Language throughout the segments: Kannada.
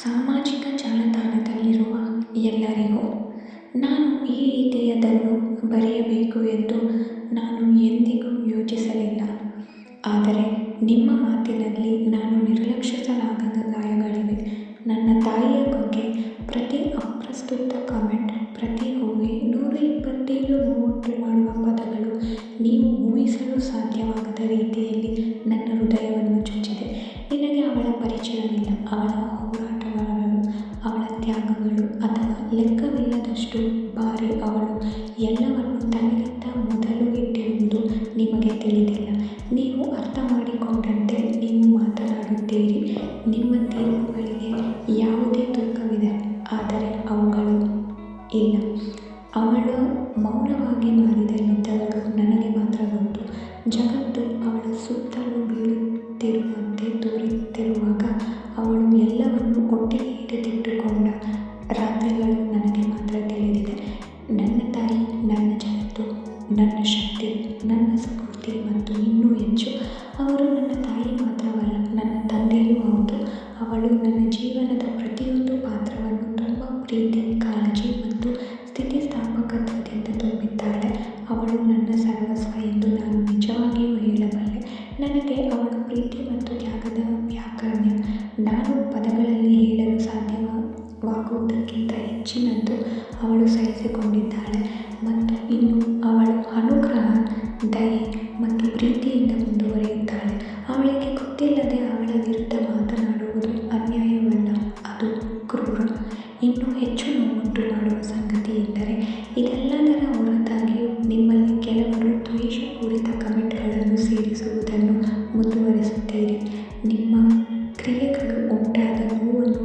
ಸಾಮಾಜಿಕ ಜಾಲತಾಣದಲ್ಲಿರುವ ಎಲ್ಲರಿಗೂ ನಾನು ಈ ರೀತಿಯದನ್ನು ಬರೆಯಬೇಕು ಎಂದು ನಾನು ಎಂದಿಗೂ ಯೋಚಿಸಲಿಲ್ಲ. ಆದರೆ ನಿಮ್ಮ ಮಾತಿನಲ್ಲಿ ನಾನು ನಿರ್ಲಕ್ಷಿಸಲಾಗದ ಗಾಯಗಳಿವೆ. ನನ್ನ ತಾಯಿಯ ಬಗ್ಗೆ ಪ್ರತಿ ಅಪ್ರಸ್ತುತ ಕಮೆಂಟ್, ಪ್ರತಿ ಊಹೆ, 127 ನೋವುಂಟು ಮಾಡುವ ಪದಗಳು ನೀವು ಊಹಿಸಲು ಸಾಧ್ಯವಾಗದ ರೀತಿಯಲ್ಲಿ ನನ್ನ ಹೃದಯವನ್ನು ಚುಚ್ಚಿದೆ. ನಿನಗೆ ಅವಳ ಪರಿಚಯವಿಲ್ಲ. ಅವಳ ಹೋರಾಟಗಾರರು, ಅವಳ ತ್ಯಾಗಗಳು, ಅಥವಾ ಲೆಕ್ಕವಿಲ್ಲದಷ್ಟು ಬಾರಿ ಅವಳು ಎಲ್ಲವನ್ನೂ ತನಗಿಂತ ಮೊದಲು ಇಟ್ಟಿರುವುದು ನಿಮಗೆ ತಿಳಿದಿಲ್ಲ. ನೀವು ಅರ್ಥ ಮಾಡಿಕೊಂಡಂತೆ ನೀವು ಮಾತನಾಡುತ್ತೀರಿ. ನಿಮ್ಮ ತೀರ್ಪುಗಳಿಗೆ ಯಾವುದೇ ತೂಕವಿದೆ, ಆದರೆ ಅವುಗಳು ಇಲ್ಲ. ಅವಳು ಮೌನವಾಗಿ ಮಾಡಿದ ಯುದ್ಧಗಳು ನನಗೆ ಮಾತ್ರ ಗೊತ್ತು. ಜಗತ್ತು ಅವಳ ಸುತ್ತಲೂ ಬೀಳುತ್ತಿರುವಂತೆ ತೋರುತ್ತಿರುವಾಗ ಅವಳು ಎಲ್ಲವನ್ನೂ ಒಟ್ಟಿಗೆ ಹಿಡಿದಿಟ್ಟುಕೊಂಡ ರಾತ್ರಿಗಳು ನನಗೆ ಮಾತ್ರ ತಿಳಿದಿದೆ. ನನ್ನ ತಾಯಿ ನನ್ನ ಜಗತ್ತು, ನನ್ನ ಶಕ್ತಿ, ನನ್ನ ಸ್ಫೂರ್ತಿ ಮತ್ತು ಇನ್ನೂ ಹೆಚ್ಚು. ಅವರು ನನ್ನ ತಾಯಿ ಮಾತ್ರವಲ್ಲ, ನನ್ನ ತಂದೆಯೂ ಹೌದು. ಅವಳು ನನ್ನ ಜೀವನದ ಪ್ರತಿಯೊಂದು ಪಾತ್ರವನ್ನು ತುಂಬ ಪ್ರೀತಿ, ಕಾಳಜಿ ಮತ್ತು ಸ್ಥಿತಿಸ್ಥಾಪಕತ್ವದಿಂದ ತುಂಬಿದ್ದಾಳೆ. ಅವಳು ನನ್ನ ಸರ್ವಸ್ವ ಎಂದು ನಾನು ನಿಜವಾಗಿಯೂ ಹೇಳಬಲ್ಲೆ. ನನಗೆ ಅವಳು ಪ್ರೀತಿ ಮತ್ತು ತ್ಯಾಗದ ವ್ಯಾಕರಣ ನಾನು ಪದಗಳಲ್ಲಿ ಹೇಳಲು ಸಾಧ್ಯವಾಗುವುದಕ್ಕಿಂತ ಹೆಚ್ಚಿನದ್ದು ಅವಳು ಸಹಿಸಿಕೊಂಡಿದ್ದಾಳೆ. ಮತ್ತು ಇನ್ನು ಅವಳು ಅನುಗ್ರಹ, ದಯೆ ಮತ್ತು ಪ್ರೀತಿಯಿಂದ ಮುಂದುವರಿಯುತ್ತಾಳೆ. ಅವಳಿಗೆ ಗೊತ್ತಿಲ್ಲದೆ ಅವಳ ವಿರುದ್ಧ ಮಾತನಾಡುವುದು ಅನ್ಯಾಯವಲ್ಲ, ಅದು ಕ್ರೂರ. ಇನ್ನೂ ಹೆಚ್ಚು ನೋವುಂಟು ಮಾಡುವ ಸಂಗತಿ ಎಂದರೆ, ಇದೆಲ್ಲದರ ಹೊರತಾಗಿಯೂ ನಿಮ್ಮಲ್ಲಿ ಕೆಲವರು ದ್ವೇಷಪೂರಿತ ಕಮೆಂಟ್ಗಳನ್ನು ಸೇರಿಸುವುದನ್ನು ಮುಂದುವರಿಸುತ್ತೀರಿ. ನಿಮ್ಮ ಕ್ರಿಯೆಗಳು ಉಂಟಾದ ನೋವನ್ನು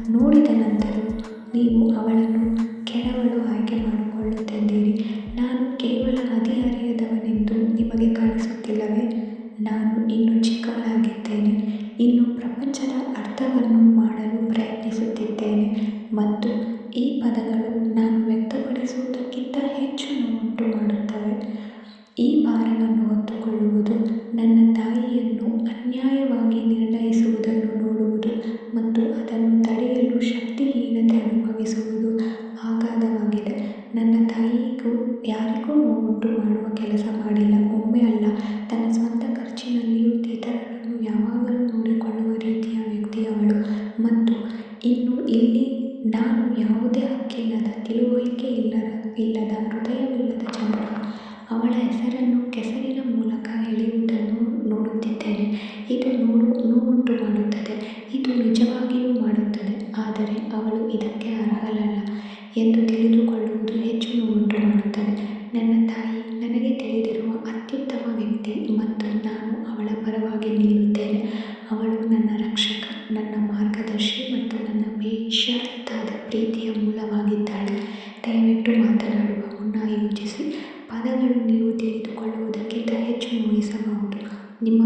ನೋಡಿದ ನಂತರವೂ ನೀವು ಅವಳನ್ನು ಕೆಡವಲು ಆಯ್ಕೆ ಮಾಡಿಕೊಳ್ಳುತ್ತಿದ್ದೀರಿ. ನಾನು ಕೇವಲ ಹದಿಹರೆಯದವನೆಂದು ನಿಮಗೆ ಕಾಣಿಸುತ್ತಿಲ್ಲವೇ? ನಾನು ಇನ್ನೂ ಚಿಕ್ಕವಳಾಗಿದ್ದೇನೆ. ಇನ್ನೂ ಪ್ರಪಂಚದ ಅರ್ಥವನ್ನು ಮಾಡಲು ಪ್ರಯತ್ನಿಸುತ್ತಿದ್ದೇನೆ. ಮತ್ತು ಈ ಪದಗಳು ನಾನು ವ್ಯಕ್ತಪಡಿಸುವುದಕ್ಕಿಂತ ಹೆಚ್ಚು ನೋವುಂಟು ಮಾಡುತ್ತವೆ. ಈ ಭಾರವನ್ನು ಹೊತ್ತುಕೊಳ್ಳುವುದು, ನನ್ನ ತಾಯಿಯನ್ನು ಅನ್ಯಾಯವಾಗಿ ನಿರ್ಣಯಿಸುವುದನ್ನು ನೋಡುವುದು ಮತ್ತು ಅದನ್ನು ತಡೆಯಲು ಶಕ್ತಿಹೀನತೆ ಅನುಭವಿಸುವುದು ಅಗಾಧವಾಗಿದೆ. ನನ್ನ ತಾಯಿಗೂ ಯಾರಿಗೂ ನೋವುಂಟು ಮಾಡುವ ಕೆಲಸ ಮಾಡಿಲ್ಲ. ಒಮ್ಮೆ ಅಲ್ಲ, ತನ್ನ ಸ್ವಂತ ಖರ್ಚಿನಲ್ಲಿಯೂ ಇತರರನ್ನು ಯಾವಾಗಲೂ ನೋಡಿಕೊಳ್ಳುವ ರೀತಿಯ ವ್ಯಕ್ತಿ ಅವಳು. ಮತ್ತು ಇನ್ನು ಇಲ್ಲಿ ನಾನು ಯಾವುದೇ ಹಕ್ಕಿಲ್ಲದ, ತಿಳುವಳಿಕೆ ಇಲ್ಲದ, ಹೃದಯವಿಲ್ಲದ ಜನರು ಅವಳ ಹೆಸರನ್ನು ಕೆಸರಿನ ಮೂಲಕ ಎಳೆಯುವುದನ್ನು ನೋಡುತ್ತಿದ್ದೇನೆ. ಇದು ನೋವುಂಟು ಮಾಡುತ್ತದೆ. ಇದು ನಿಜವಾಗಿಯೂ ಮಾಡುತ್ತದೆ. ಆದರೆ ಅವಳು ಇದಕ್ಕೆ ಅರ್ಹಳಲ್ಲ ಎಂದು ತಿಳಿದುಕೊಳ್ಳುವುದು ಹೆಚ್ಚು ನೋವುಂಟು ಮಾಡುತ್ತದೆ. ನನ್ನ ತಾಯಿ ನನಗೆ ತಿಳಿದಿರುವ ಅತ್ಯುತ್ತಮ ವ್ಯಕ್ತಿ ಮತ್ತು ನಾನು ಅವಳ ಪರವಾಗಿ ನಿಲ್ಲುತ್ತೇನೆ. ಅವಳು ನನ್ನ ರಕ್ಷಕ, ನನ್ನ ಮಾರ್ಗದರ್ಶಿ ಮತ್ತು ನನ್ನ ಬೇಷರತ್ತಾದ ಪ್ರೀತಿಯ ಮೂಲವಾಗಿದ್ದಾಳೆ. ದಯವಿಟ್ಟು ಮಾತನಾಡುವ ಮುನ್ನ ಯೋಚಿಸಿ. ಪದಗಳು ನೀವು ತಿಳಿದುಕೊಳ್ಳುವುದಕ್ಕಿಂತ ಹೆಚ್ಚು ನೋಯಿಸಬಹುದು. ನಿಮ್ಮ